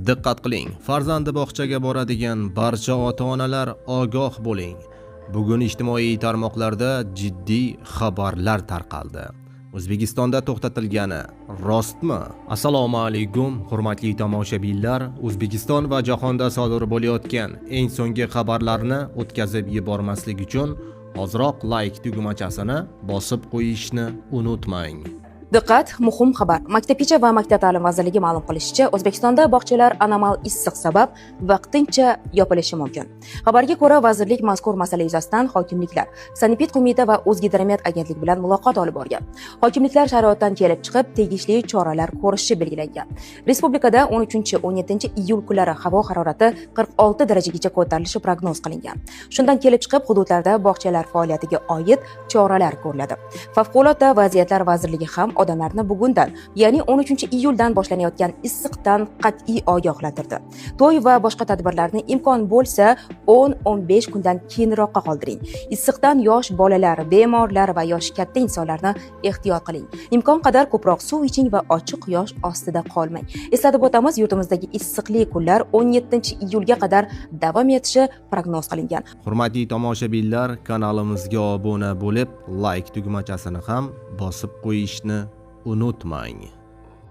Diqqat qiling, farzandi bog'chaga boradigan barcha ota-onalar ogoh bo'ling. Bugun ijtimoiy tarmoqlarda jiddiy xabarlar tarqaldi. O'zbekistonda to'xtatilgani rostmi? Assalomu alaykum, hurmatli tomoshabinlar. O'zbekiston va jahonda sodir bo'layotgan eng so'nggi xabarlarni o'tkazib yubormaslik uchun hoziroq like tugmachasini bosib qo'yishni unutmang. Diqqat, muhim xabar. Maktabgacha va maktab ta'lim vazirligi ma'lum qilishicha, O'zbekistonda bog'chalar anomal issiq sabab vaqtincha yopilishi mumkin. Xabarga ko'ra, vazirlik mazkur masala yuzasidan hokimliklar, Sanepid qo'mita va O'zgidromet agentligi bilan muloqot olib borgan. Hokimliklar sharoitdan kelib chiqib, tegishli choralar ko'rishi belgilangan. Respublikada 13-17 iyul kunlari havo harorati 46 darajagacha ko'tarilishi prognoz qilingan. Shundan kelib chiqib, hududlarda bog'chalar faoliyatiga oid choralar ko'riladi. Favqulodda vaziyatlar vazirligi ham odamlarni bugundan, ya'ni 13-iyuldan boshlanayotgan issiqdan qat'iy ogohlantirdi. To'y va boshqa tadbirlarni imkon bo'lsa 10-15 kundan keyinroqqa qoldiring. Issiqdan yosh bolalar, bemorlar va yoshi katta insonlarni ehtiyot qiling. Imkon qadar ko'proq suv iching va ochiq quyosh ostida qolmang. Eslatib o'tamiz, yurtimizdagi issiqli kunlar 17-iyulga qadar davom etishi prognoz qilingan. Hurmatli tomoshabinlar, kanalimizga obuna bo'lib, like tugmachasini ham bosib qo'yishni unutmang.